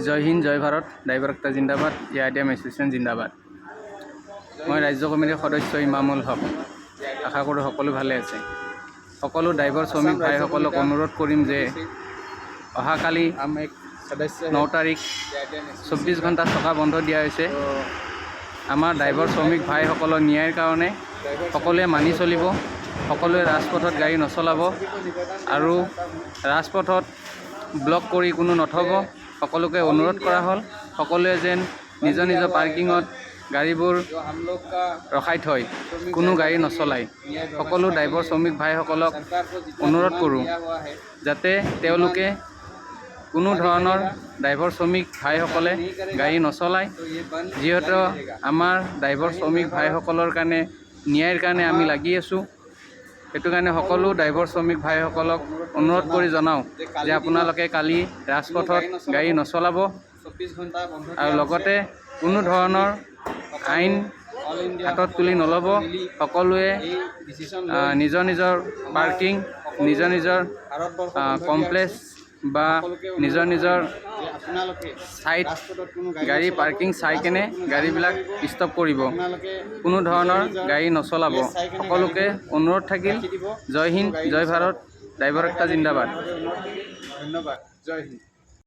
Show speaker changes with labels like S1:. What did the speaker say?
S1: জয় হিন্দ জয় Bharat driver একটা জিন্দাবাদ এআইডিএম association জিন্দাবাদ। মই ৰাজ্য কমিটিৰ সদস্য ইমামুল হক। আশা কৰোঁ সকলো ভালে আছে। সকলো ড্ৰাইভাৰ শ্ৰমিক ভাইসকলক অনুৰোধ কৰিম যে অহাকালি 9 তাৰিখ 24 ঘণ্টা চকা বন্ধ দিয়া হৈছে। আমাৰ ড্ৰাইভাৰ শ্ৰমিক ভাইসকলৰ ন্যায়ৰ কাৰণে সকলোৱে মানি চলিব। সকলোৱে ৰাজপথত গাড়ী নচলাব আৰু ৰাজপথত ব্লক কৰি কোনো নথব। সকলোকে অনুৰোধ কৰা হ'ল সকলোৱে যেন নিজৰ নিজৰ পাৰ্কিঙত গাড়ীবোৰ ৰখাই থয়, কোনো গাড়ী নচলায়। সকলো ড্ৰাইভাৰ শ্ৰমিক ভাইসকলক অনুৰোধ কৰোঁ যাতে তেওঁলোকে কোনো ধৰণৰ ড্ৰাইভাৰ শ্ৰমিক ভাইসকলে গাড়ী নচলায়। যিহেতু আমাৰ ড্ৰাইভাৰ শ্ৰমিক ভাইসকলৰ কাৰণে ন্যায়ৰ কাৰণে আমি লাগি আছোঁ। সেইটো কাৰণে সকলো ড্ৰাইভাৰ শ্ৰমিক ভাইসকলক অনুৰোধ কৰি জনাওঁ যে আপোনালোকে কালি ৰাজপথত গাড়ী নচলাব আৰু লগতে কোনো ধৰণৰ আইন হাতত তুলি নল'ব। সকলোৱে নিজৰ নিজৰ পাৰ্কিং, নিজৰ নিজৰ কমপ্লেক্স বা নিজৰ নিজৰ ছাইড গাড়ী পাৰ্কিং চাই কেনে গাড়ীবিলাক ষ্টপ কৰিব। কোনো ধৰণৰ গাড়ী নচলাব। সকলোকে অনুৰোধ থাকিল। জয় হিন্দ জয় ভাৰত ড্ৰাইভাৰ একটা জিন্দাবাদ।
S2: ধন্যবাদ। জয় হিন্দ।